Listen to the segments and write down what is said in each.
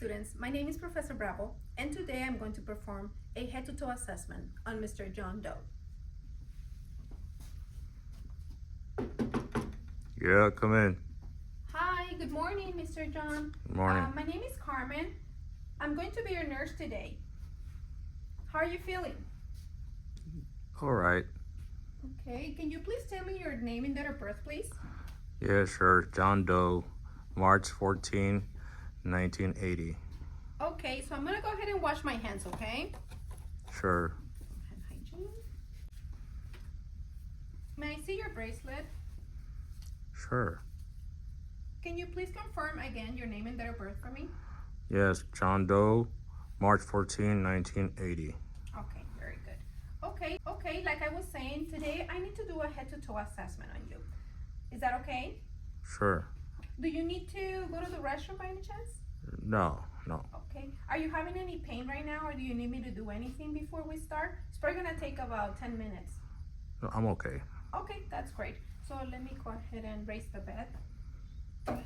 students, my name is Professor Bravo, and today I'm going to perform a head-to-toe assessment on Mr. John Doe. Yeah, come in. Hi, good morning, Mr. John. Good morning. My name is Carmen. I'm going to be your nurse today. How are you feeling? All right. Okay, can you please tell me your name and date of birth, please? Yeah, sure. John Doe, March 14, 1980. Okay, so I'm gonna go ahead and wash my hands, okay? Sure. Hand hygiene. May I see your bracelet? Sure. Can you please confirm again your name and date of birth for me? Yes, John Doe, March 14, 1980. Okay, very good. Okay, like I was saying, today I need to do a head-to-toe assessment on you. Is that okay? Sure. Do you need to go to the restroom by any chance? No. Okay. Are you having any pain right now, or do you need me to do anything before we start? It's probably gonna take about 10 minutes. No, I'm okay. Okay, that's great. So let me go ahead and raise the bed. Okay,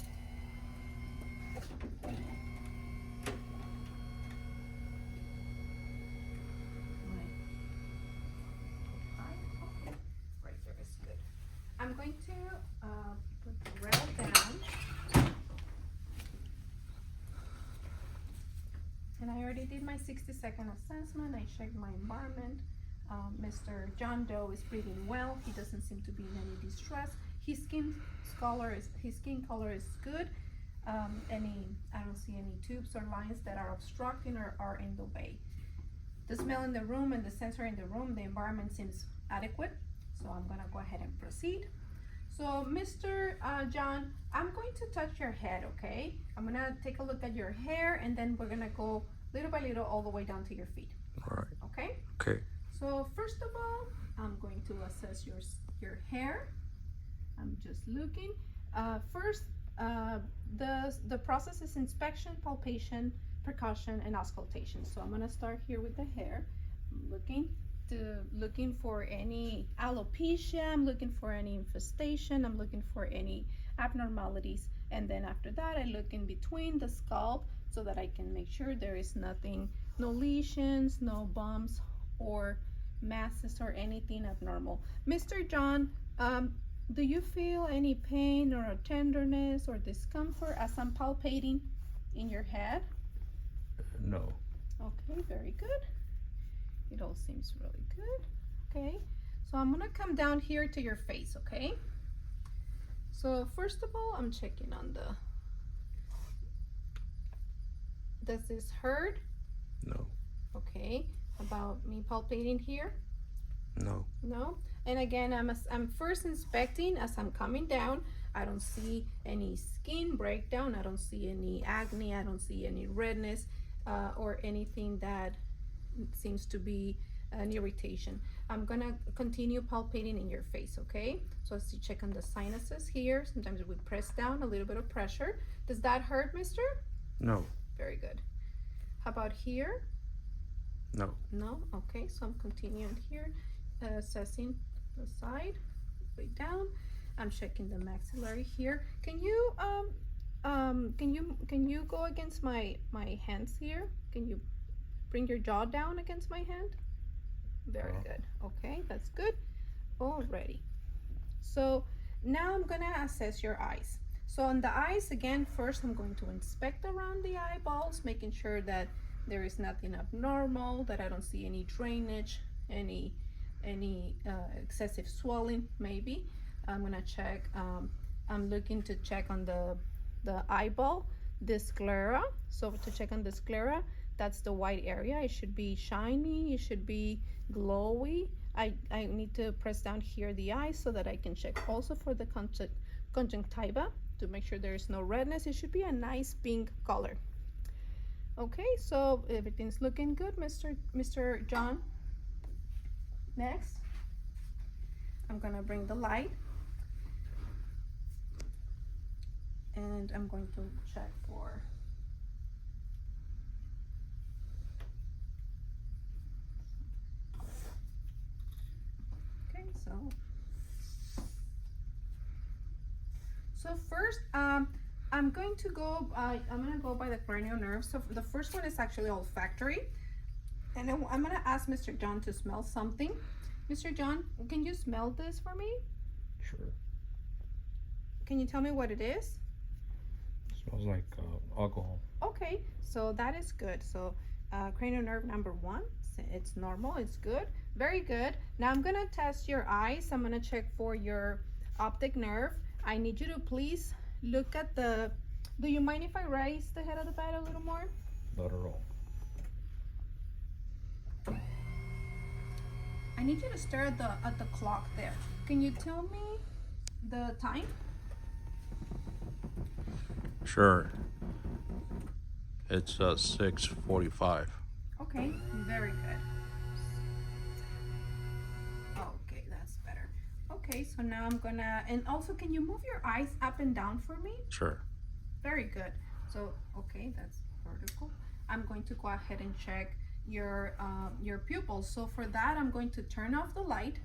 right there is good. I'm going to put the rail down. And I already did my 60-second assessment. I checked my environment. Mr. John Doe is breathing well. He doesn't seem to be in any distress. His skin color is good. I don't see any tubes or lines that are obstructing or are in the way. The smell in the room and the sensor in the room, the environment seems adequate. So I'm gonna go ahead and proceed. So Mr. John, I'm going to touch your head, okay? I'm gonna take a look at your hair, and then we're gonna go little by little all the way down to your feet. All right. Okay? Okay. So first of all, I'm going to assess your hair. I'm just looking. First, the process is inspection, palpation, percussion, and auscultation. So I'm gonna start here with the hair. I'm looking for any alopecia. I'm looking for any infestation. I'm looking for any abnormalities. And then after that, I look in between the scalp so that I can make sure there is nothing, no lesions, no bumps, or masses or anything abnormal. Mr. John, do you feel any pain or tenderness or discomfort as I'm palpating in your head? No. Okay, very good. It all seems really good. Okay, so I'm gonna come down here to your face, okay? So first of all, I'm checking on does this hurt? No. Okay, about me palpating here? No. No. And again, I'm first inspecting as I'm coming down. I don't see any skin breakdown. I don't see any acne. I don't see any redness or anything that seems to be an irritation. I'm gonna continue palpating in your face, okay? So as you check on the sinuses here, sometimes we press down, a little bit of pressure. Does that hurt, mister? No. Very good. How about here? No. No? Okay, so I'm continuing here, assessing the side, way down. I'm checking the maxillary here. Can you go against my hands here? Can you bring your jaw down against my hand? Very good. Okay, that's good. Alrighty. So now I'm gonna assess your eyes. So on the eyes, again, first I'm going to inspect around the eyeballs, making sure that there is nothing abnormal, that I don't see any drainage, any excessive swelling, maybe. I'm gonna check, I'm looking to check on the eyeball, the sclera. So to check on the sclera, that's the white area. It should be shiny, it should be glowy. I need to press down here the eye so that I can check also for the conjunctiva to make sure there is no redness. It should be a nice pink color. Okay, so everything's looking good, Mr. John. Next, I'm gonna bring the light, and I'm going to check for So first, I'm going to go, I'm gonna go by the cranial nerves. So the first one is actually olfactory. And then I'm gonna ask Mr. John to smell something. Mr. John, can you smell this for me? Sure. Can you tell me what it is? Smells like alcohol. Okay, so that is good. So cranial nerve number 1, it's normal, it's good. Very good. Now I'm gonna test your eyes. I'm gonna check for your optic nerve. I need you to please look at the, do you mind if I raise the head of the bed a little more? Not at all. I need you to stare at the clock there. Can you tell me the time? Sure. It's 6:45. Okay, very good. Okay, that's better. Okay, so now I'm gonna, and also can you move your eyes up and down for me? Sure. Very good. So, okay, that's vertical. I'm going to go ahead and check your pupils. So for that, I'm going to turn off the light.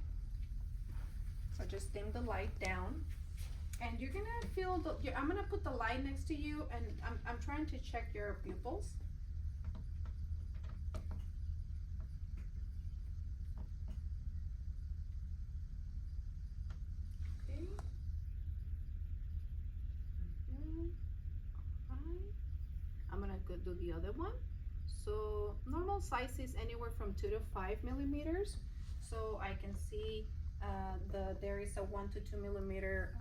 So just dim the light down. And you're gonna feel I'm gonna put the light next to you, and I'm trying to check your pupils. Okay. I'm gonna go do the other one. So normal size is anywhere from 2 to 5 millimeters. So I can see there is a 1 to 2 millimeter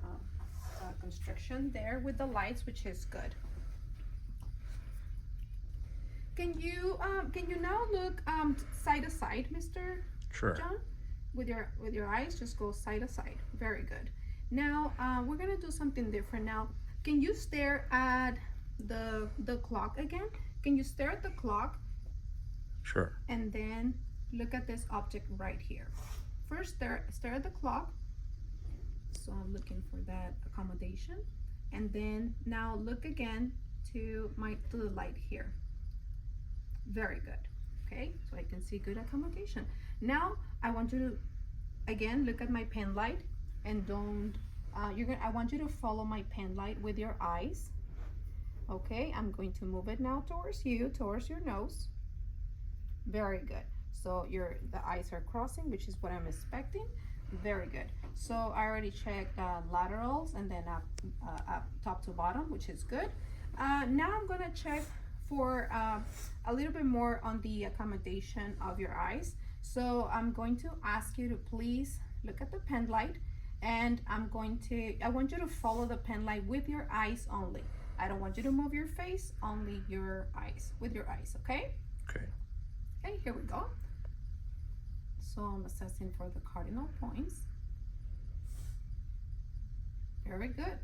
constriction there with the lights, which is good. Can you now look side to side, Mr. Sure. John? With your eyes, just go side to side. Very good. Now we're gonna do something different. Now, can you stare at the clock again? Can you stare at the clock? Sure. And then look at this object right here. First, stare at the clock. So I'm looking for that accommodation. And then now look again to the light here. Very good. Okay, so I can see good accommodation. Now I want you to again look at my pen light, and don't I want you to follow my pen light with your eyes. Okay, I'm going to move it now towards you, towards your nose. Very good. So the eyes are crossing, which is what I'm expecting. Very good. So I already checked laterals and then up top to bottom, which is good. Now I'm gonna check for a little bit more on the accommodation of your eyes. So I'm going to ask you to please look at the pen light, and I want you to follow the pen light with your eyes only. I don't want you to move your face, only your eyes, with your eyes, okay? Okay. Okay, here we go. So I'm assessing for the cardinal points. Very good.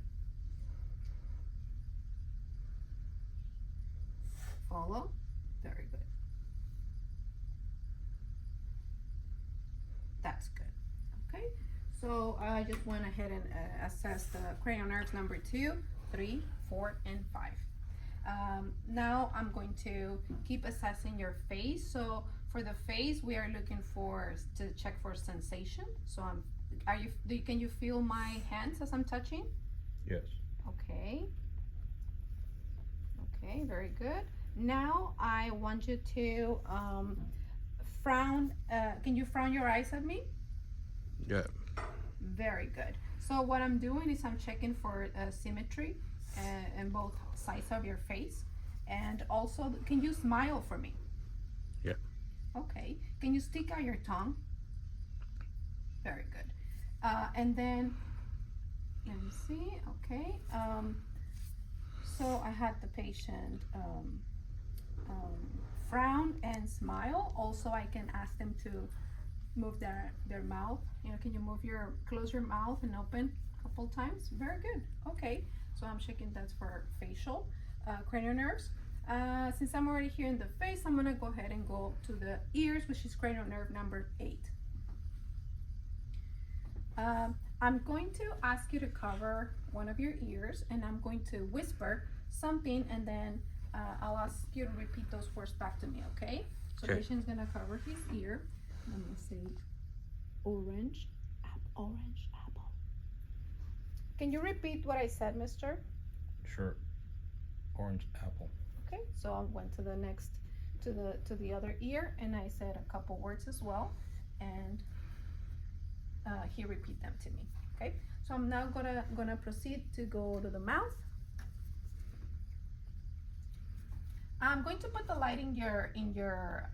Follow. Very good. That's good. Okay, so I just went ahead and assessed the cranial nerves number 2, 3, 4, and 5. Now I'm going to keep assessing your face. So for the face, we are looking to check for sensation. So can you feel my hands as I'm touching? Yes. Okay. Okay, very good. Now I want you to frown. Can you frown your eyes at me? Yeah. Very good. So what I'm doing is I'm checking for symmetry in both sides of your face. And also, can you smile for me? Yeah. Okay. Can you stick out your tongue? Very good. And then, let me see. Okay. So I had the patient frown and smile. Also, I can ask them to move their mouth. Can you close your mouth and open a couple times? Very good. Okay. So I'm checking that's for facial cranial nerves. Since I'm already here in the face, I'm gonna go ahead and go to the ears, which is cranial nerve number 8. I'm going to ask you to cover one of your ears, and I'm going to whisper something, and then I'll ask you to repeat those words back to me, okay? So Okay. patient's gonna cover his ear. I'm gonna say orange, orange apple. Can you repeat what I said, mister? Sure. Orange apple. Okay, so I went to the next, to the other ear, and I said a couple words as well, and he repeat them to me. Okay, so I'm now gonna proceed to go to the mouth. I'm going to put the light in your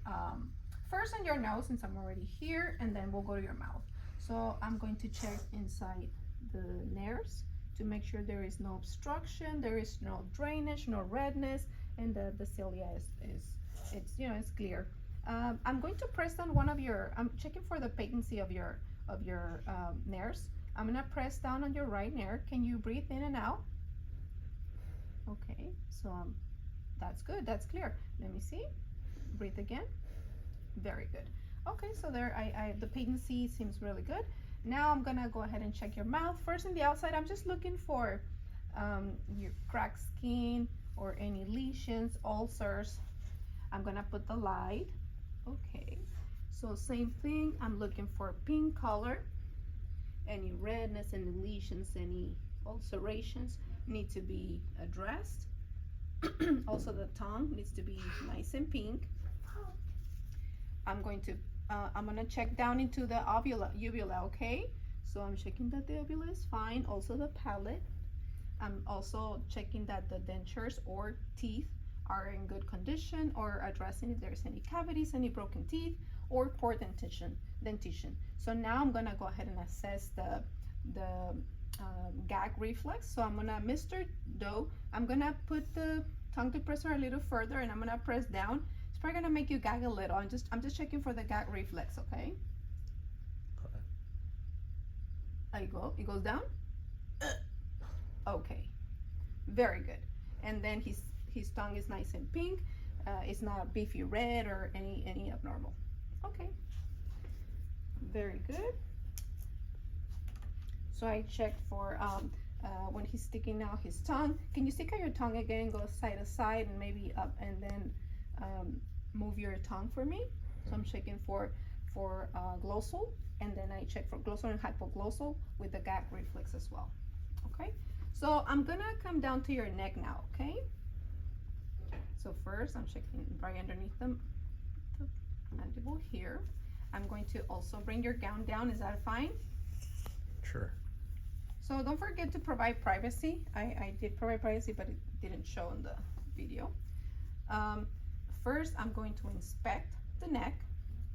first on your nose, since I'm already here, and then we'll go to your mouth. So I'm going to check inside the nares to make sure there is no obstruction, there is no drainage, no redness, and the cilia it's it's clear. I'm going to press on one of your. I'm checking for the patency of your nares. I'm gonna press down on your right nair. Can you breathe in and out? Okay, so that's good. That's clear. Let me see. Breathe again. Very good. Okay, so there, the patency seems really good. Now I'm gonna go ahead and check your mouth. First, in the outside, I'm just looking for your cracked skin or any lesions, ulcers. I'm gonna put the light. Okay, so same thing. I'm looking for pink color. Any redness, any lesions, any ulcerations need to be addressed. Also, the tongue needs to be nice and pink. I'm gonna check down into the uvula, okay? So I'm checking that the uvula is fine. Also the palate. I'm also checking that the dentures or teeth are in good condition, or addressing if there's any cavities, any broken teeth, or poor dentition. So now I'm gonna go ahead and assess the gag reflex. So I'm gonna, Mr. Doe, I'm gonna put the tongue depressor a little further, and I'm gonna press down. It's probably gonna make you gag a little. I'm just checking for the gag reflex, okay? There you go. It goes down. Okay, very good. And then his tongue is nice and pink. It's not beefy red or any abnormal. Okay, very good. So I checked for when he's sticking out his tongue. Can you stick out your tongue again? Go side to side and maybe up, and then move your tongue for me. So I'm checking for glossal, and then I check for glossal and hypoglossal with the gag reflex as well. Okay, so I'm gonna come down to your neck now. Okay, so first I'm checking right underneath the mandible here. I'm going to also bring your gown down. Is that fine? Sure. So don't forget to provide privacy. I did provide privacy, but it didn't show in the video. First, I'm going to inspect the neck,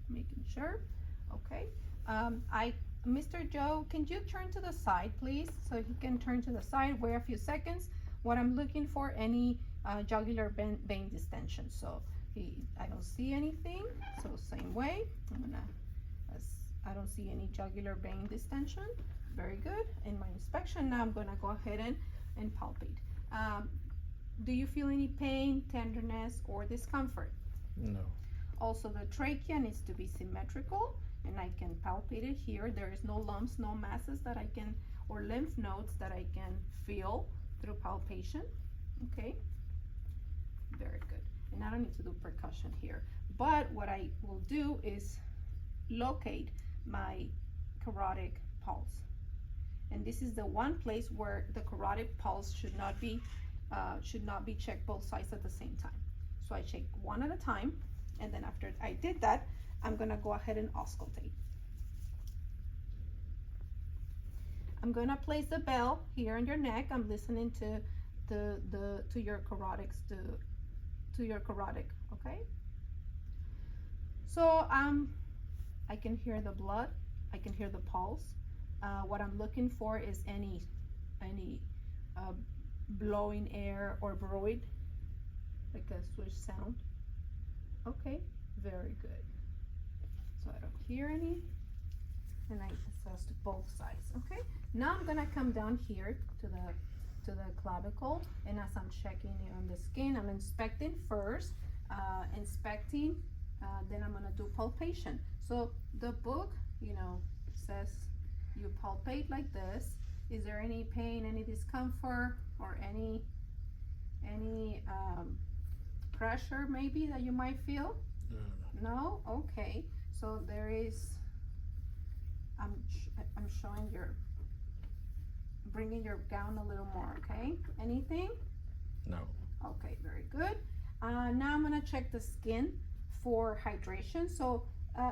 making sure. Okay. Mr. Joe, can you turn to the side, please? So he can turn to the side, wait a few seconds. What I'm looking for, any jugular vein distension. So I don't see anything. So same way, I don't see any jugular vein distension. Very good. In my inspection, now I'm gonna go ahead and palpate. Do you feel any pain, tenderness, or discomfort? No. Also, the trachea needs to be symmetrical, and I can palpate it here. There is no lumps, no masses that I can, or lymph nodes that I can feel through palpation. Okay, very good. And I don't need to do percussion here, but what I will do is locate my carotid pulse. And this is the one place where the carotid pulse should not be checked both sides at the same time. So I check one at a time, and then after I did that, I'm gonna go ahead and auscultate. I'm gonna place the bell here on your neck. I'm listening to your carotids, to your carotid. Okay. So I can hear the blood. I can hear the pulse. What I'm looking for is any blowing air or void, like a swish sound. Okay, very good. So I don't hear any, and I assess to both sides. Okay, now I'm gonna come down here to the clavicle, and as I'm checking it on the skin, I'm inspecting first, then I'm gonna do palpation. So the book, says you palpate like this. Is there any pain, any discomfort, or any pressure maybe that you might feel? No? Okay. So there is, I'm showing bringing your gown a little more, okay? Anything? No. Okay, very good. Now I'm gonna check the skin for hydration. So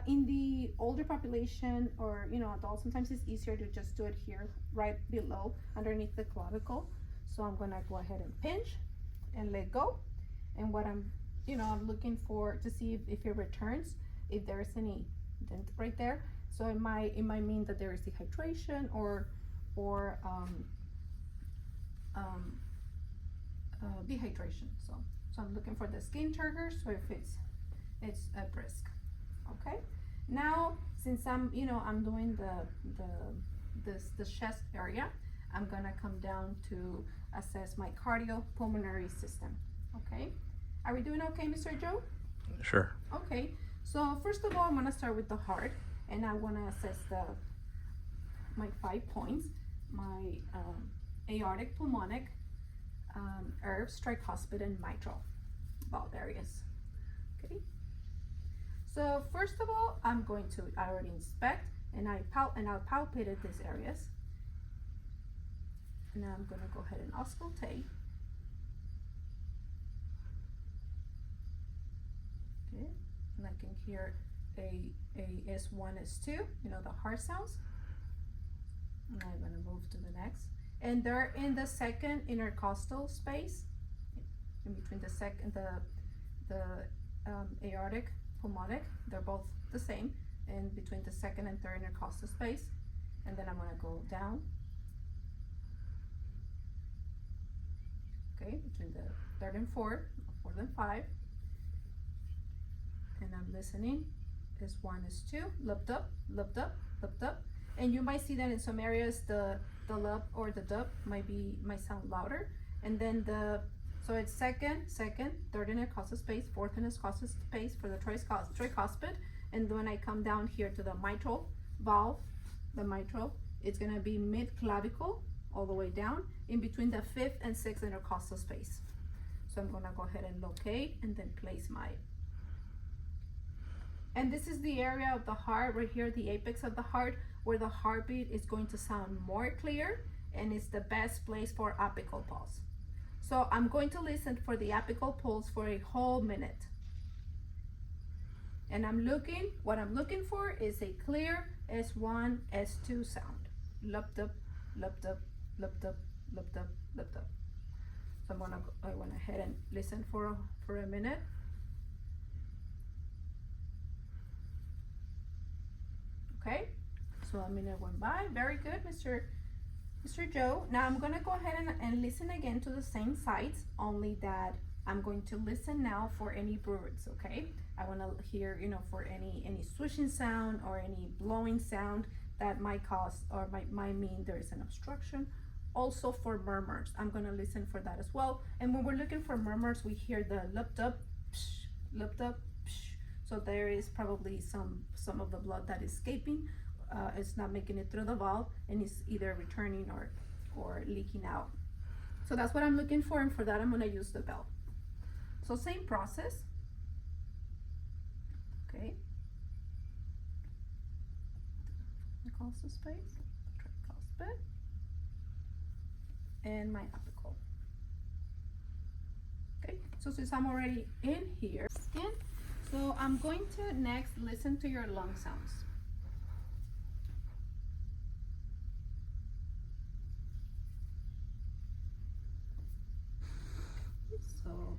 in the older population or adults, sometimes it's easier to just do it here, right below, underneath the clavicle. So I'm gonna go ahead and pinch and let go. And what I'm looking for to see if it returns, if there's any dent right there. So it might mean that there is dehydration or dehydration. So I'm looking for the skin turgor. So if it's a brisk. Okay. Now since I'm doing the chest area, I'm gonna come down to assess my cardiopulmonary system. Okay. Are we doing okay, Mr. Joe? Sure. Okay. So first of all, I'm gonna start with the heart, and I wanna assess my 5 points: my aortic, pulmonic, herbs, tricuspid, and mitral valve areas. Okay. So first of all, I already inspect and I'll palpate these areas. And now I'm gonna go ahead and auscultate. Okay, and I can hear a S1, S2, the heart sounds. And I'm gonna move to the next. And they're in the second intercostal space, in between the aortic, pulmonic. They're both the same, and between the second and third intercostal space. And then I'm gonna go down. Okay, between the third and fourth and five. And I'm listening. S1, S2, looped up, looped up, looped up. And you might see that in some areas the lub or the dub might sound louder. And then so it's second, third intercostal space, fourth intercostal space for the tricuspid. And when I come down here to the mitral valve, the mitral, it's gonna be mid clavicle all the way down in between the fifth and sixth intercostal space. So I'm gonna go ahead and locate and then place and this is the area of the heart right here, the apex of the heart, where the heartbeat is going to sound more clear, and it's the best place for apical pulse. So I'm going to listen for the apical pulse for a whole minute. And what I'm looking for is a clear S1, S2 sound. Looped up, looped up, looped up, looped up, looped up. So I went ahead and listen for a minute. Okay, so a minute went by. Very good, Mr. Joe. Now I'm gonna go ahead and listen again to the same sites, only that I'm going to listen now for any birds, okay? I wanna hear, for any swishing sound or any blowing sound that might cause or might mean there is an obstruction. Also for murmurs, I'm gonna listen for that as well. And when we're looking for murmurs, we hear the looped up, psh, looped up, psh. So there is probably some of the blood that is escaping. It's not making it through the valve, and it's either returning or leaking out. So that's what I'm looking for, and for that I'm gonna use the bell. So same process. Okay. Intercostal space, tricuspid, and my apical. Okay, so since I'm already in here, skin. So I'm going to next listen to your lung sounds. So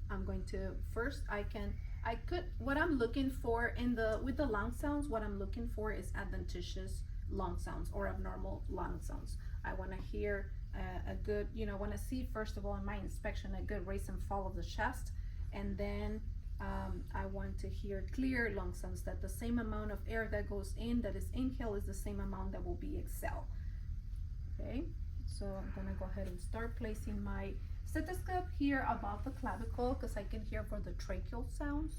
I'm going to first what I'm looking for with the lung sounds, what I'm looking for is adventitious lung sounds or abnormal lung sounds. I want to hear a good, want to see first of all in my inspection a good raise and fall of the chest, and then I want to hear clear lung sounds, that the same amount of air that goes in, that is inhale, is the same amount that will be exhale. Okay, so I'm gonna go ahead and start placing my stethoscope here above the clavicle, because I can hear for the tracheal sounds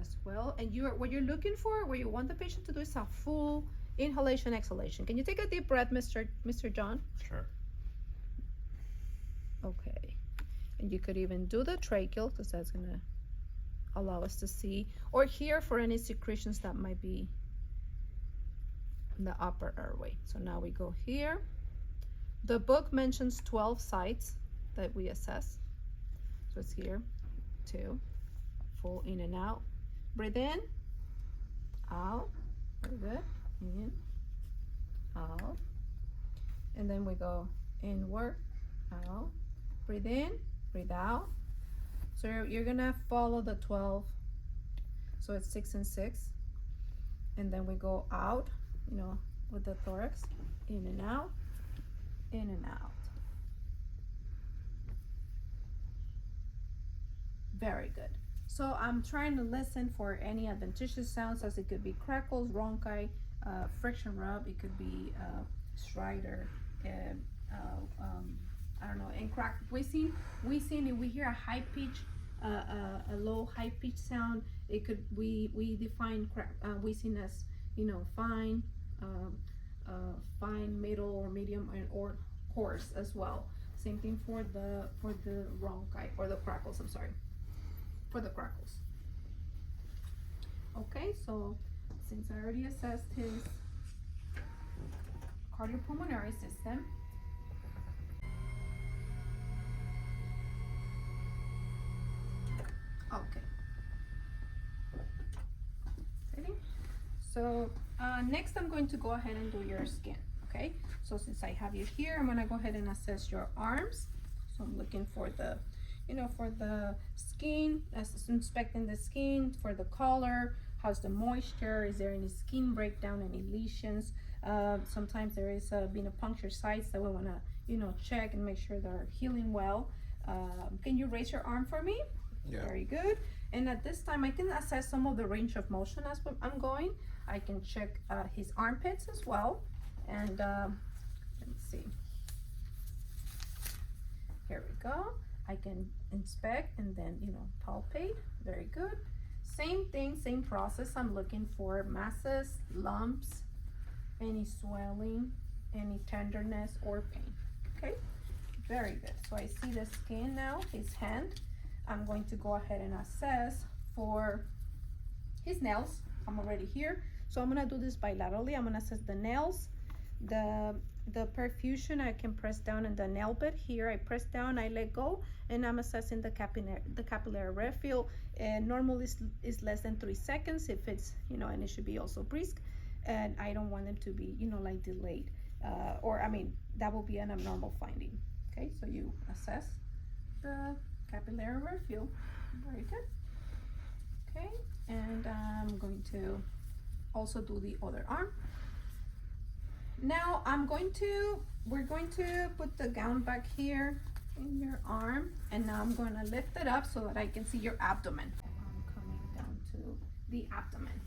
as well. And what you're looking for, what you want the patient to do, is a full inhalation, exhalation. Can you take a deep breath, Mr. John? Sure. Okay, and you could even do the tracheal, because that's gonna allow us to see or hear for any secretions that might be in the upper airway. So now we go here. The book mentions 12 sites that we assess. So it's here, 2, full in and out. Breathe in, out, very good, in, out. And then we go inward, out, breathe in, breathe out. So you're gonna follow the 12, so it's 6 and 6. And then we go out, you know, with the thorax, in and out, in and out. Very good. So I'm trying to listen for any adventitious sounds, as it could be crackles, rhonchi, friction rub, it could be stridor, I don't know, and crack wheezing. Wheezing, if we hear a high pitch, a low high pitch sound, it could, we define wheezing as, you know, fine, fine, middle, or medium, and or coarse as well. Same thing for the rhonchi, or the crackles, I'm sorry, for the crackles. Okay, so since I already assessed his cardiopulmonary system, okay. Ready? So next I'm going to go ahead and do your skin, okay? So since I have you here, I'm gonna go ahead and assess your arms. So I'm looking for the, you know, for the skin, inspecting the skin, for the color, how's the moisture, is there any skin breakdown, any lesions? Sometimes there is been a puncture sites that we wanna, you know, check and make sure they're healing well. Can you raise your arm for me? Yeah. Very good. And at this time, I can assess some of the range of motion as I'm going. I can check his armpits as well. And let me see. Here we go. I can inspect and then, you know, palpate. Very good. Same thing, same process. I'm looking for masses, lumps, any swelling, any tenderness or pain. Okay, very good. So I see the skin now, his hand. I'm going to go ahead and assess for his nails. I'm already here. So I'm gonna do this bilaterally. I'm gonna assess the nails, the perfusion. I can press down in the nail bed here. I press down, I let go, and I'm assessing the capillary refill. And normally is less than 3 seconds if it's, you know, and it should be also brisk. And I don't want them to be, you know, like delayed. Or I mean, that will be an abnormal finding. Okay, so you assess the capillary refill. Very good. Okay, and I'm going to also do the other arm. Now we're going to put the gown back here in your arm, and now I'm going to lift it up so that I can see your abdomen. I'm coming down to the abdomen.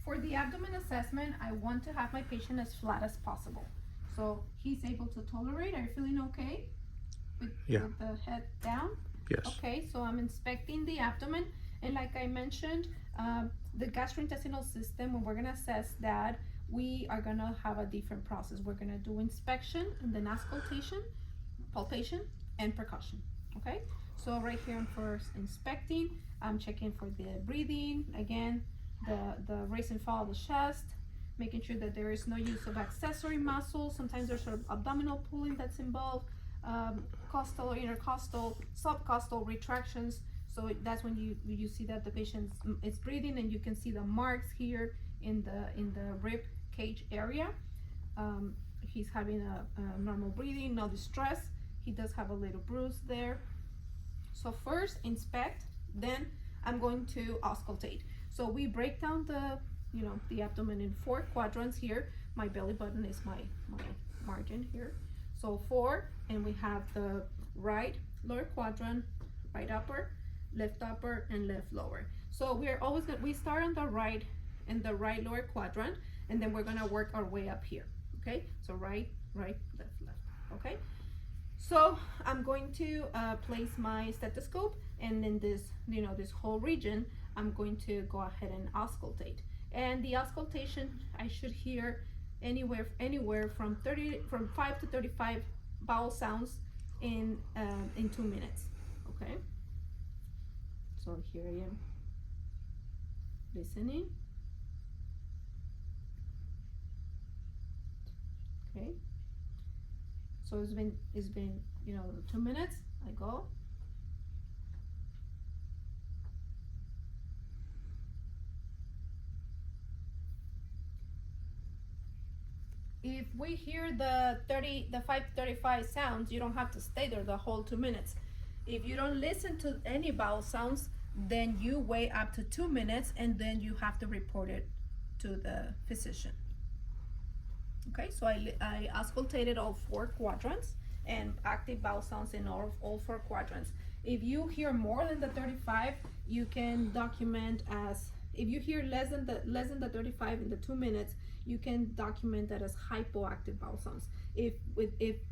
For the abdomen assessment, I want to have my patient as flat as possible. So he's able to tolerate. Are you feeling okay with the head down? Yes. Okay, so I'm inspecting the abdomen, and like I mentioned, the gastrointestinal system, when we're gonna assess that, we are gonna have a different process. We're gonna do inspection and then auscultation, palpation, and percussion. Okay, so right here I'm first inspecting. I'm checking for the breathing, again, the raise and fall of the chest, making sure that there is no use of accessory muscles. Sometimes there's sort of abdominal pulling that's involved, costal, intercostal, subcostal retractions. So that's when you see that the patient is breathing, and you can see the marks here in the rib cage area. He's having a normal breathing, no distress. He does have a little bruise there. So first inspect, then I'm going to auscultate. So we break down the abdomen in 4 quadrants here. My belly button is my margin here. So 4, and we have the right lower quadrant, right upper, left upper, and left lower. So we're always we start on the right lower quadrant, and then we're gonna work our way up here. Okay, so right, left. Okay, so I'm going to place my stethoscope, and in this this whole region, I'm going to go ahead and auscultate. And the auscultation, I should hear anywhere from 5 to 35 vowel sounds in 2 minutes. Okay, so here I am listening. Okay, so it's been 2 minutes. I go if we hear the 535 sounds, you don't have to stay there the whole 2 minutes. If you don't listen to any vowel sounds, then you wait up to 2 minutes and then you have to report it to the physician. Okay, so I auscultated all 4 quadrants and active vowel sounds in all 4 quadrants. If you hear more than the 35, you can document as, if you hear less than the 35 in the 2 minutes, you can document that as hypoactive vowel sounds. If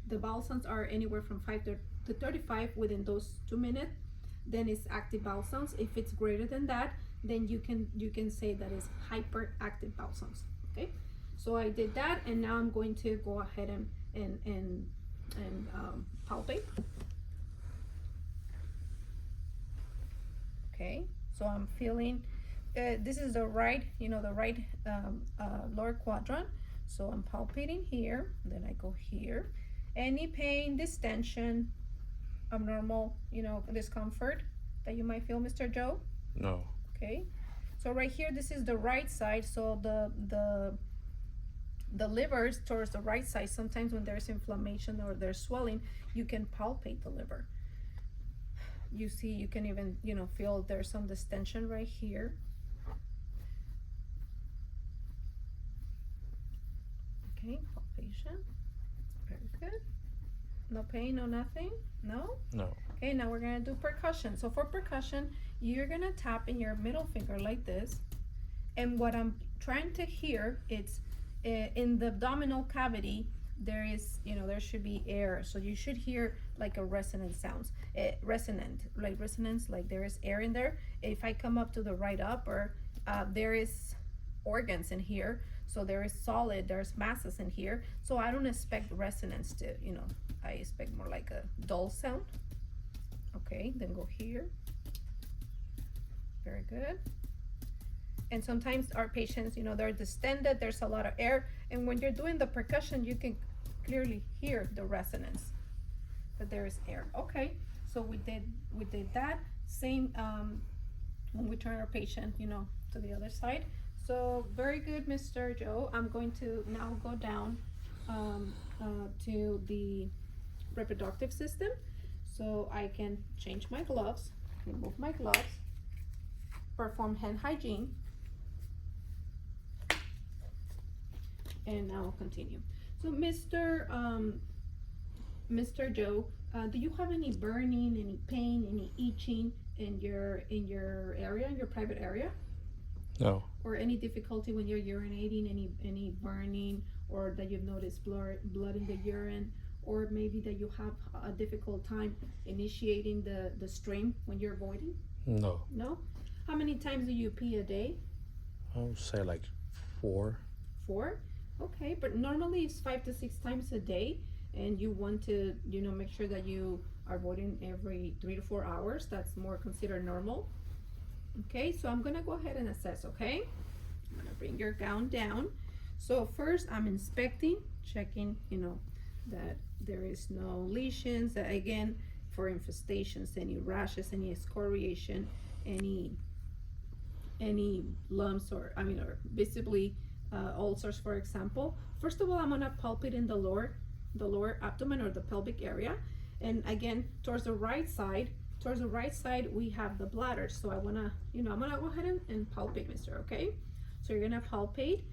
the vowel sounds are anywhere from 5 to 35 within those 2 minutes, then it's active vowel sounds. If it's greater than that, then you can say that is hyperactive vowel sounds. Okay, so I did that, and now I'm going to go ahead and palpate. Okay, so I'm feeling. This is the right, lower quadrant. So I'm palpating here, then I go here. Any pain, distension, abnormal, discomfort that you might feel, Mr. Joe? No. Okay. So right here, this is the right side. So the liver is towards the right side. Sometimes when there's inflammation or there's swelling, you can palpate the liver. You see, you can even, feel there's some distension right here. Okay, palpation. Very good. No pain, no nothing? No? No. Okay, now we're gonna do percussion. So for percussion, you're gonna tap in your middle finger like this. And what I'm trying to hear, it's in the abdominal cavity, there is, there should be air. So you should hear like a resonant sounds. Resonance, like there is air in there. If I come up to the right upper, there is organs in here. So there is solid, there's masses in here. So I don't expect resonance to, I expect more like a dull sound. Okay, then go here. Very good. And sometimes our patients, they're distended, there's a lot of air. And when you're doing the percussion, you can clearly hear the resonance, that there is air. Okay, so we did that. Same when we turn our patient, to the other side. So very good, Mr. Joe. I'm going to now go down to the reproductive system. So I can change my gloves, remove my gloves, perform hand hygiene, and now I'll continue. So Mr. Joe, do you have any burning, any pain, any itching in your area, in your private area? No. Or any difficulty when you're urinating, any burning, or that you've noticed blood in the urine, or maybe that you have a difficult time initiating the stream when you're voiding? No. No? How many times do you pee a day? I would say like 4. 4? Okay, but normally it's 5 to 6 times a day, and you want to, make sure that you are voiding every 3 to 4 hours. That's more considered normal. Okay, so I'm gonna go ahead and assess, okay? I'm gonna bring your gown down. So first I'm inspecting, checking, that there is no lesions, that again, for infestations, any rashes, any excoriation, any lumps or visibly ulcers, for example. First of all, I'm gonna palpate in the lower abdomen or the pelvic area. And again, towards the right side, we have the bladder. So I wanna, I'm gonna go ahead and palpate, mister, okay? So you're gonna palpate.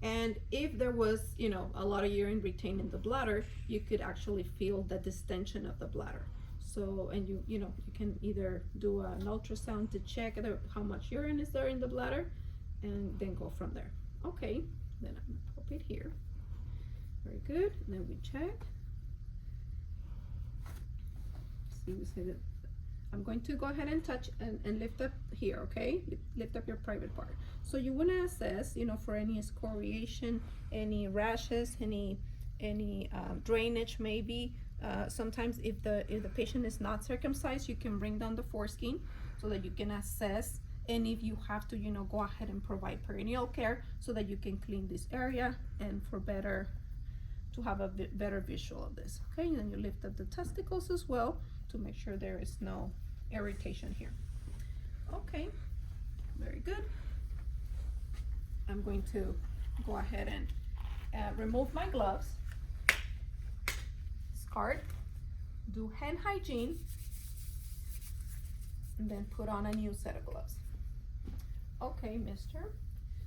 And if there was, a lot of urine retained in the bladder, you could actually feel the distension of the bladder. So, and you can either do an ultrasound to check how much urine is there in the bladder, and then go from there. Okay, then I'm gonna palpate here. Very good, and then we check. See, we say that I'm going to go ahead and touch and lift up here, okay? Lift up your private part. So you want to assess, for any excoriation, any rashes, any drainage maybe. Sometimes if the patient is not circumcised, you can bring down the foreskin so that you can assess. And if you have to, go ahead and provide perineal care so that you can clean this area and to have a better visual of this. Okay, and then you lift up the testicles as well to make sure there is no irritation here. Okay, very good. I'm going to go ahead and remove my gloves, discard, do hand hygiene, and then put on a new set of gloves. Okay, mister.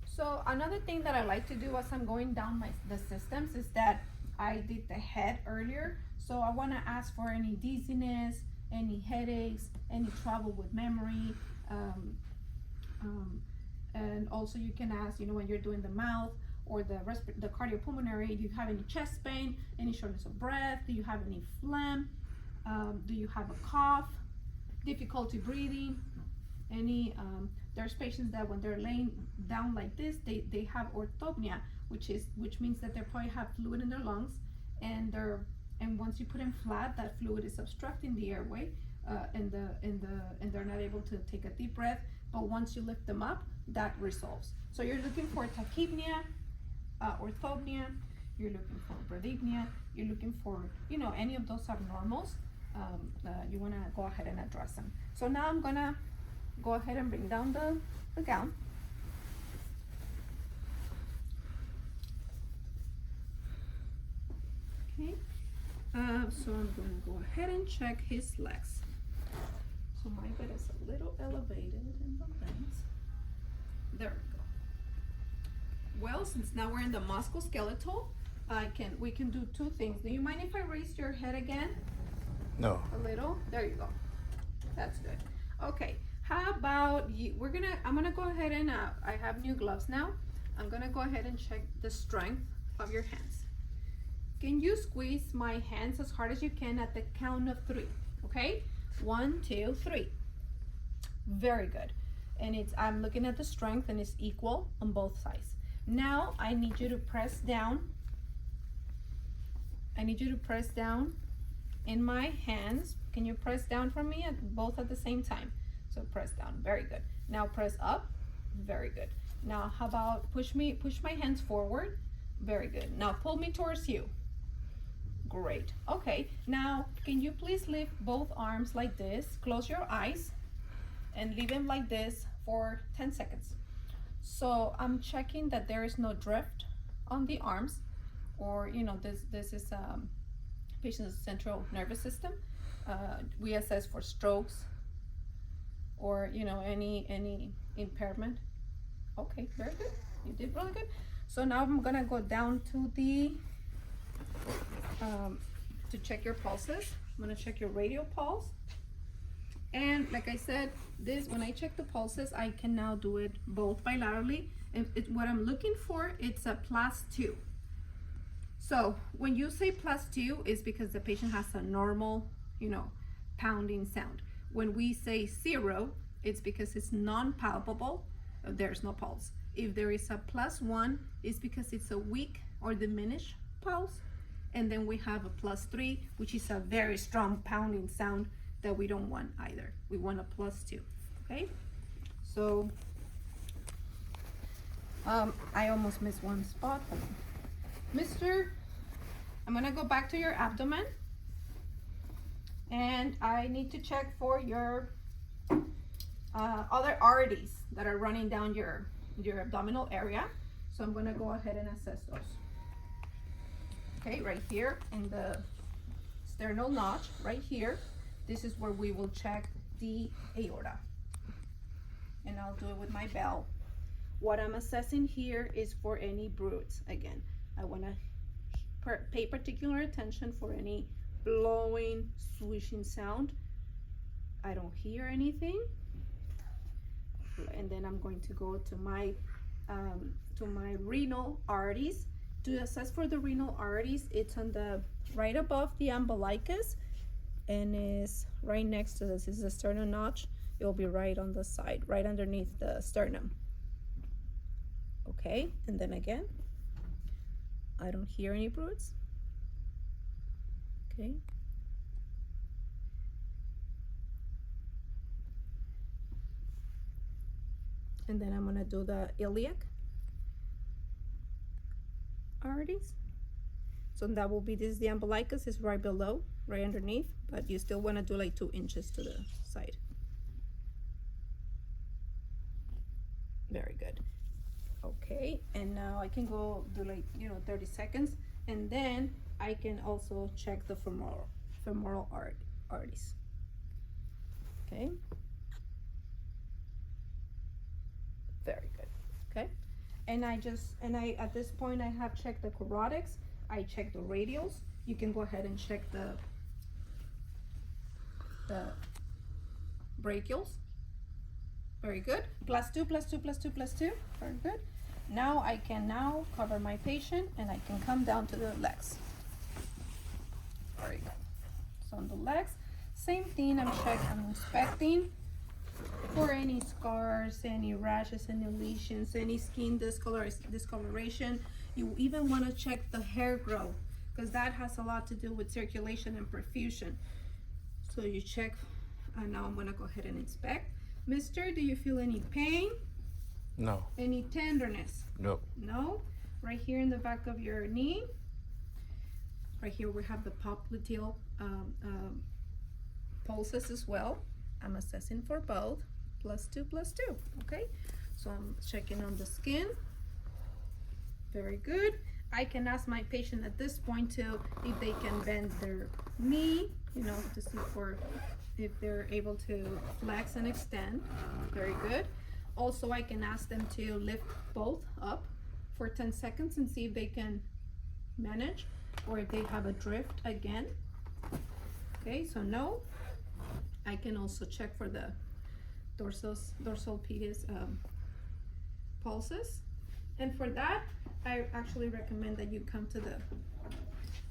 So another thing that I like to do as I'm going down the systems is that I did the head earlier. So I want to ask for any dizziness, any headaches, any trouble with memory. And also you can ask, you know, when you're doing the mouth or the cardiopulmonary, do you have any chest pain, any shortness of breath? Do you have any phlegm? Do you have a cough, difficulty breathing? There's patients that when they're laying down like this, they have orthopnea, which means that they probably have fluid in their lungs, and once you put them flat, that fluid is obstructing the airway, and they're not able to take a deep breath. But once you lift them up, that resolves. So you're looking for tachypnea, orthopnea, you're looking for bradypnea, you're looking for, you know, any of those abnormals. You want to go ahead and address them. So now I'm gonna go ahead and bring down the gown. Okay, so I'm gonna go ahead and check his legs. So my bed is a little elevated in the legs. There we go. Well, since now we're in the musculoskeletal, we can do two things. Do you mind if I raise your head again? No. A little. There you go. That's good. Okay. How about you? I'm gonna go ahead and I have new gloves now. I'm gonna go ahead and check the strength of your hands. Can you squeeze my hands as hard as you can at the count of 3? Okay. 1, 2, 3. Very good. And I'm looking at the strength, and it's equal on both sides. Now I need you to press down. I need you to press down in my hands. Can you press down for me both at the same time? So press down. Very good. Now press up. Very good. Now how about push my hands forward. Very good. Now pull me towards you. Great. Okay. Now can you please lift both arms like this? Close your eyes and leave them like this for 10 seconds. So I'm checking that there is no drift on the arms, or you know, this is patient's central nervous system. We assess for strokes or, you know, any impairment. Okay, very good. You did really good. So now I'm gonna go down to to check your pulses. I'm gonna check your radial pulse. And like I said, when I check the pulses, I can now do it both bilaterally. And what I'm looking for, it's a +2. So when you say +2, it's because the patient has a normal, you know, pounding sound. When we say 0, it's because it's non-palpable, there's no pulse. If there is a +1, it's because it's a weak or diminished pulse. And then we have a +3, which is a very strong pounding sound that we don't want either. We want a +2, okay? So, I almost missed one spot. Hold on. Mister, I'm gonna go back to your abdomen, and I need to check for your other arteries that are running down your abdominal area. So I'm gonna go ahead and assess those. Okay, right here in the sternal notch, right here, this is where we will check the aorta. And I'll do it with my bell. What I'm assessing here is for any bruits. Again, I want to pay particular attention for any blowing, swishing sound. I don't hear anything. And then I'm going to go to my renal arteries. To assess for the renal arteries, it's on the right above the umbilicus and is right next to this. This is the sternum notch. It will be right on the side, right underneath the sternum. Okay, and then again, I don't hear any bruits. Okay. And then I'm gonna do the iliac arteries. So that will be, this is the umbilicus, is right below, right underneath, but you still wanna do like 2 inches to the side. Very good. Okay. Okay, and now I can go do like, 30 seconds, and then I can also check the femoral arteries. Okay. Very good. Okay. And I at this point I have checked the carotids, I checked the radials. You can go ahead and check the brachials. Very good. +2, +2, +2, +2. Very good. Now I can cover my patient and I can come down to the legs. Very good. So on the legs, same thing, I'm inspecting for any scars, any rashes, any lesions, any skin discoloration. You even want to check the hair growth, because that has a lot to do with circulation and perfusion. So you check, and now I'm going to go ahead and inspect. Mister, do you feel any pain? No. Any tenderness? No. No? Right here in the back of your knee. Right here we have the popliteal pulses as well. I'm assessing for both. +2, +2. Okay? So I'm checking on the skin. Very good. I can ask my patient at this point to, if they can bend their knee, to see if they're able to flex and extend. Very good. Also, I can ask them to lift both up for 10 seconds and see if they can manage, or if they have a drift again. Okay, so no. I can also check for the dorsal pedis pulses. And for that, I actually recommend that you come to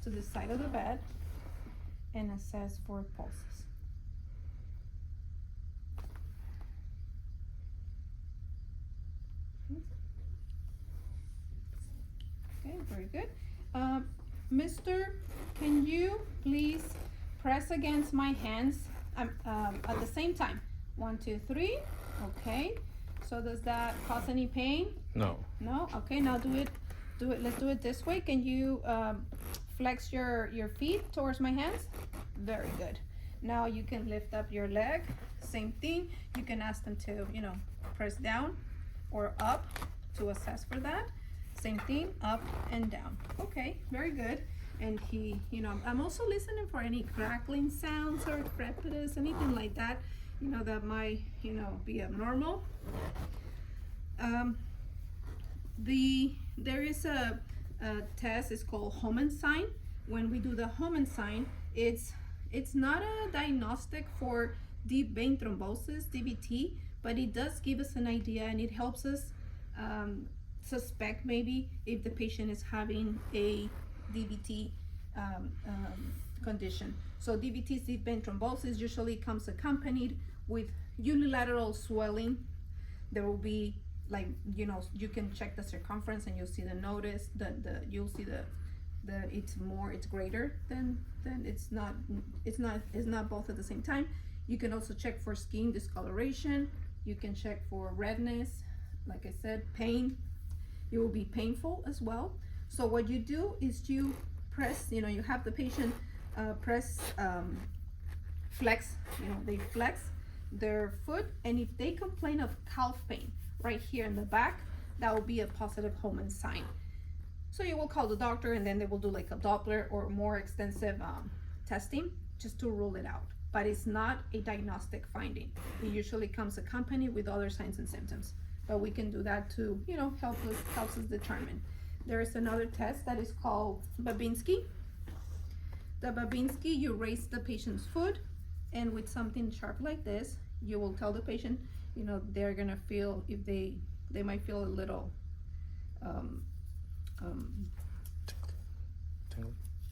the side of the bed and assess for pulses. Okay, very good. Mister, can you please press against my hands at the same time? 1, 2, 3. Okay. So does that cause any pain? No. No? Okay, now do it. Let's do it this way. Can you flex your feet towards my hands? Very good. Now you can lift up your leg. Same thing. You can ask them to, press down or up to assess for that. Same thing, up and down. Okay, very good. And he, I'm also listening for any crackling sounds or crepitus, anything like that, that might, be abnormal. There is a test, it's called Hohenstein. When we do the Hohenstein, it's not a diagnostic for deep vein thrombosis, DVT, but it does give us an idea, and it helps us suspect maybe if the patient is having a DVT condition. So DVT, deep vein thrombosis, usually comes accompanied with unilateral swelling. There will be, like, you can check the circumference and you'll see you'll see it's greater than it's not both at the same time. You can also check for skin discoloration. You can check for redness, like I said, pain. It will be painful as well. So what you do is you press, you have the patient press, flex, they flex their foot, and if they complain of calf pain right here in the back, that will be a positive Hohenstein. So you will call the doctor, and then they will do like a Doppler or more extensive testing just to rule it out. But it's not a diagnostic finding. It usually comes accompanied with other signs and symptoms. But we can do that to, helps us determine. There is another test that is called Babinski. The Babinski, you raise the patient's foot, and with something sharp like this, you will tell the patient, they're gonna feel, if they might feel a little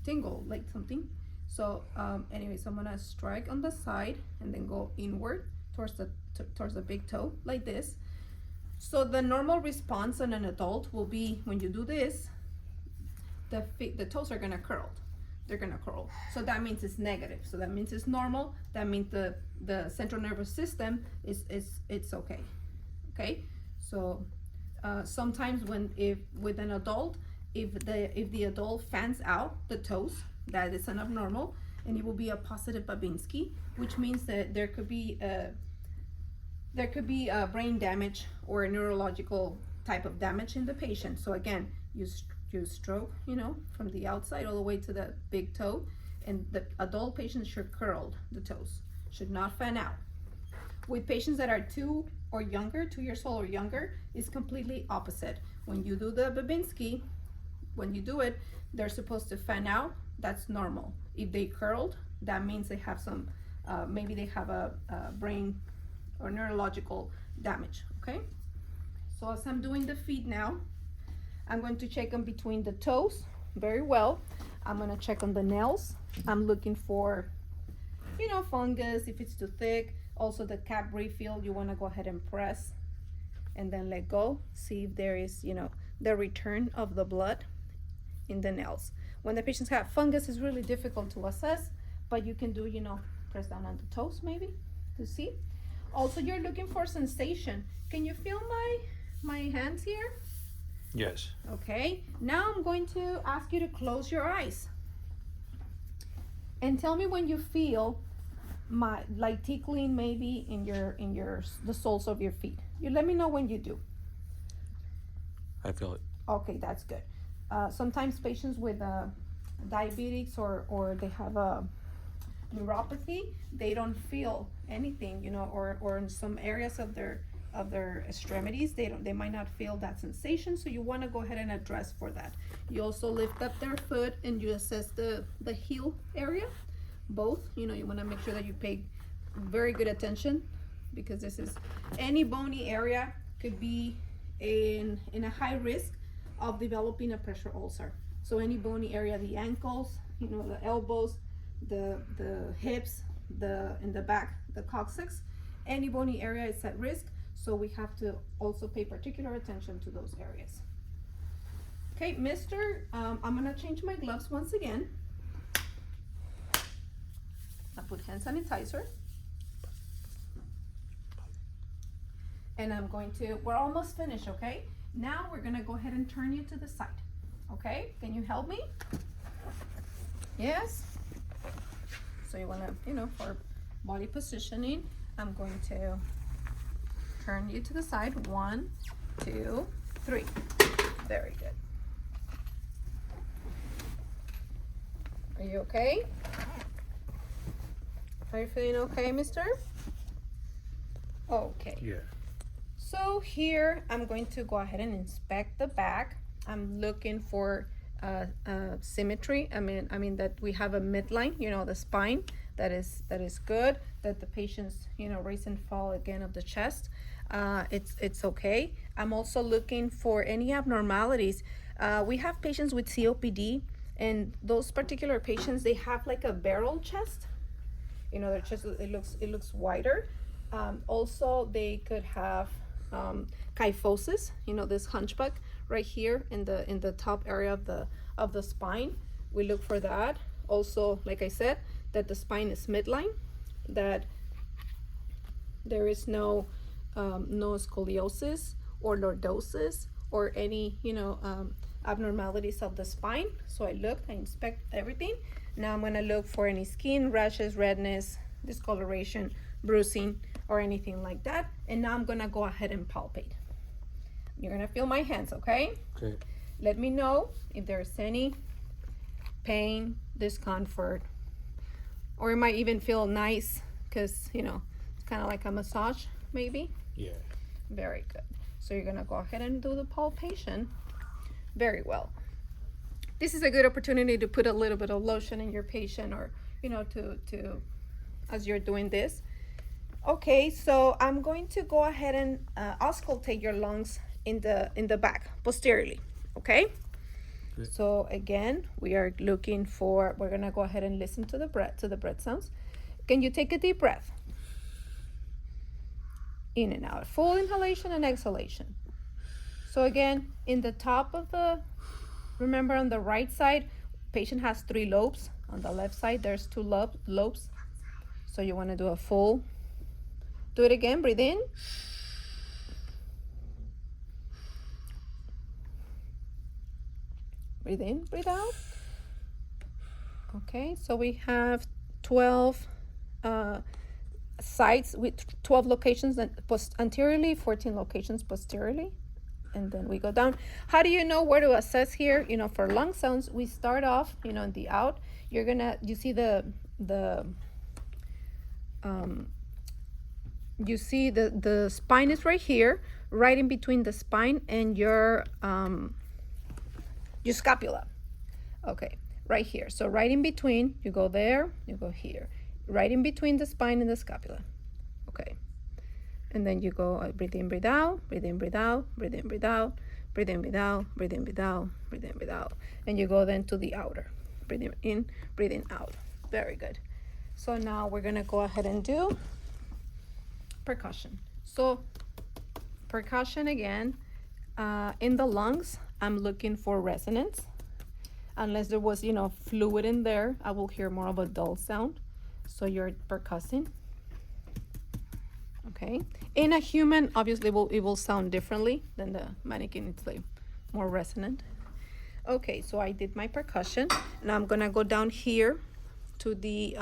tingle, like something. So anyways, I'm gonna strike on the side and then go inward towards the big toe like this. So the normal response on an adult will be, when you do this, the toes are gonna curl. They're gonna curl. So that means it's negative. So that means it's normal. That means the central nervous system it's okay. Okay. So sometimes with an adult, if the adult fans out the toes, that is an abnormal, and it will be a positive Babinski, which means that there could be a brain damage or a neurological type of damage in the patient. So again, you stroke, from the outside all the way to the big toe, and the adult patients should curl the toes, should not fan out. With patients that are 2 or younger, 2 years old or younger, is completely opposite. When you do the Babinski, when you do it, they're supposed to fan out. That's normal. If they curled, that means they have some, maybe they have a brain or neurological damage, okay? So as I'm doing the feet now, I'm going to check them between the toes very well. I'm gonna check on the nails. I'm looking for, fungus, if it's too thick. Also the Cadbury feel, you wanna go ahead and press and then let go. See if there is, the return of the blood in the nails. When the patients have fungus, it's really difficult to assess, but you can do, press down on the toes maybe to see. Also, you're looking for sensation. Can you feel my hands here? Yes. Okay, now I'm going to ask you to close your eyes and tell me when you feel like tickling maybe in the soles of your feet. You let me know when you do. I feel it. Okay, that's good. Sometimes patients with diabetics or they have a neuropathy, they don't feel anything, or in some areas of their extremities, they might not feel that sensation. So you want to go ahead and address for that. You also lift up their foot and you assess the heel area, both. You want to make sure that you pay very good attention, because this is any bony area could be in a high risk of developing a pressure ulcer. So any bony area, the ankles, the elbows, the hips, in the back, the coccyx, any bony area is at risk. So we have to also pay particular attention to those areas. Okay, mister, I'm gonna change my gloves once again. I put hand sanitizer. And I'm going to, we're almost finished, okay? Now we're gonna go ahead and turn you to the side, okay? Can you help me? Yes? So you wanna, for body positioning, I'm going to turn you to the side. 1, 2, 3. Very good. Are you okay? Are you feeling okay, mister? Okay. Yeah. So here I'm going to go ahead and inspect the back. I'm looking for symmetry. I mean that we have a midline, the spine that is good. That the patients, raise and fall again of the chest. It's okay. I'm also looking for any abnormalities. We have patients with COPD, and those particular patients, they have like a barrel chest. Their chest, it looks wider. Also, they could have kyphosis, this hunchback right here in the top area of the spine. We look for that. Also, like I said, that the spine is midline, that there is no scoliosis or lordosis or any abnormalities of the spine. So I inspect everything. Now I'm gonna look for any skin rashes, redness, discoloration, bruising, or anything like that. And now I'm gonna go ahead and palpate. You're gonna feel my hands, okay? Okay. Let me know if there's any pain, discomfort, or it might even feel nice, because it's kind of like a massage maybe. Yeah. Very good. So you're gonna go ahead and do the palpation. Very well. This is a good opportunity to put a little bit of lotion in your patient, or to as you're doing this. Okay, so I'm going to go ahead and auscultate your lungs in the back posteriorly. Okay. Good. So again, we're gonna go ahead and listen to the breath sounds. Can you take a deep breath? In and out. Full inhalation and exhalation. So again, in the top of remember on the right side, patient has 3 lobes. On the left side, there's 2 lobes. So you want to do a full. Do it again. Breathe in. Breathe in, breathe out. Okay, so we have 12 sites with 12 locations anteriorly, 14 locations posteriorly. and then we go down. How do you know where to assess here? You know, for lung sounds, we start off, you know, in the out. You see you see the spine is right here, right in between the spine and your scapula. Okay, right here. So right in between, you go there, you go here. Right in between the spine and the scapula. Okay. And then you go breathe in, breathe out, breathe in, breathe out, breathe in, breathe out, breathe in, breathe out, breathe in, breathe out, breathe in, breathe out. And you go then to the outer. Breathe in, breathe in, out. Very good. So now we're gonna go ahead and do percussion. So percussion again, in the lungs, I'm looking for resonance. Unless there was, you know, fluid in there, I will hear more of a dull sound. So you're percussing. Okay. In a human, obviously, it will sound differently than the mannequin. It's like more resonant. Okay, so I did my percussion. Now I'm gonna go down here to the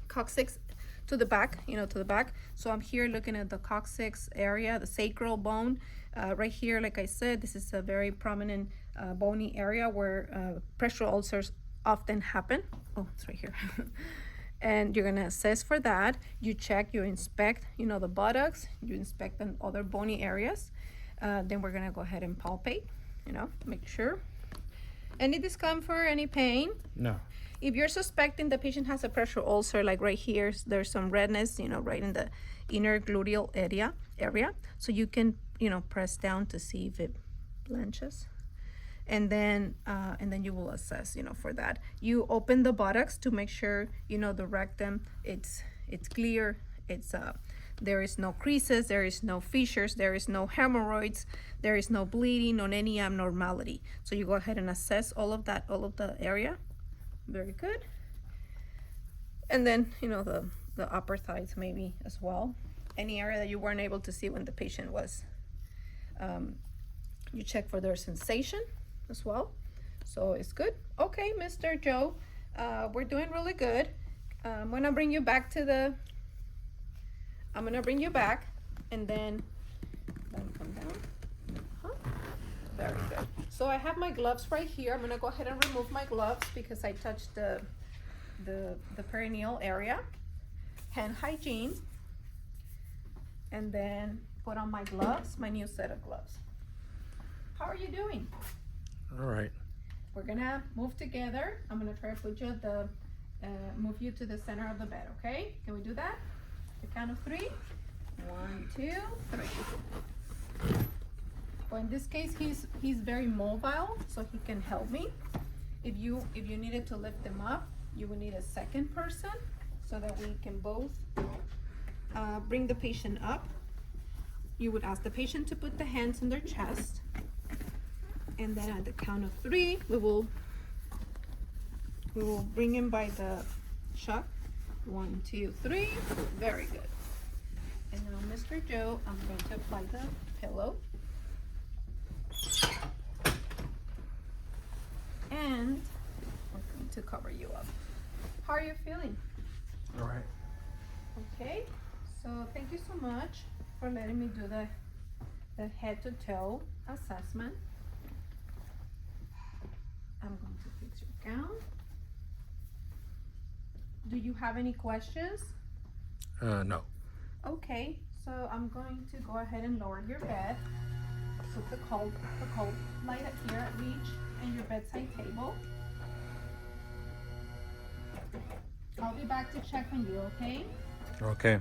coccyx, to the back, you know, to the back. So I'm here looking at the coccyx area, the sacral bone. Right here, like I said, this is a very prominent bony area where pressure ulcers often happen. Oh, it's right here. And you're gonna assess for that. You check, you inspect, you know, the buttocks, you inspect the other bony areas. Then we're gonna go ahead and palpate, you know, make sure. Any discomfort, any pain? No. If you're suspecting the patient has a pressure ulcer, like right here, there's some redness, you know, right in the inner gluteal area. So you can, you know, press down to see if it blanches. And then you will assess, you know, for that. You open the buttocks to make sure, you know, the rectum, it's clear, there is no creases, there is no fissures, there is no hemorrhoids, there is no bleeding or any abnormality. So you go ahead and assess all of that, all of the area. Very good. And then, you know, the upper thighs maybe as well. Any area that you weren't able to see when the patient was, you check for their sensation as well. So it's good. Okay, Mr. Joe, we're doing really good. I'm gonna bring you back and then come down. Very good. So I have my gloves right here. I'm gonna go ahead and remove my gloves because I touched the perineal area. Hand hygiene. And then put on my gloves, my new set of gloves. How are you doing? All right. We're gonna move together. I'm gonna try to put you move you to the center of the bed, okay? Can we do that? The count of 3. 1, 2, 3. Well, in this case, he's very mobile, so he can help me. If you needed to lift him up, you would need a second person so that we can both bring the patient up. You would ask the patient to put the hands on their chest. And then at the count of 3, we will bring him by the chuck. 1, 2, 3. Very good. And now, Mr. Joe, I'm going to apply the pillow. And we're going to cover you up. How are you feeling? All right. Okay. So thank you so much for letting me do the head to toe assessment. I'm going to fix your gown. Do you have any questions? No. Okay, so I'm going to go ahead and lower your bed. Put the cold light up here at reach and your bedside table. I'll be back to check on you, okay? Okay.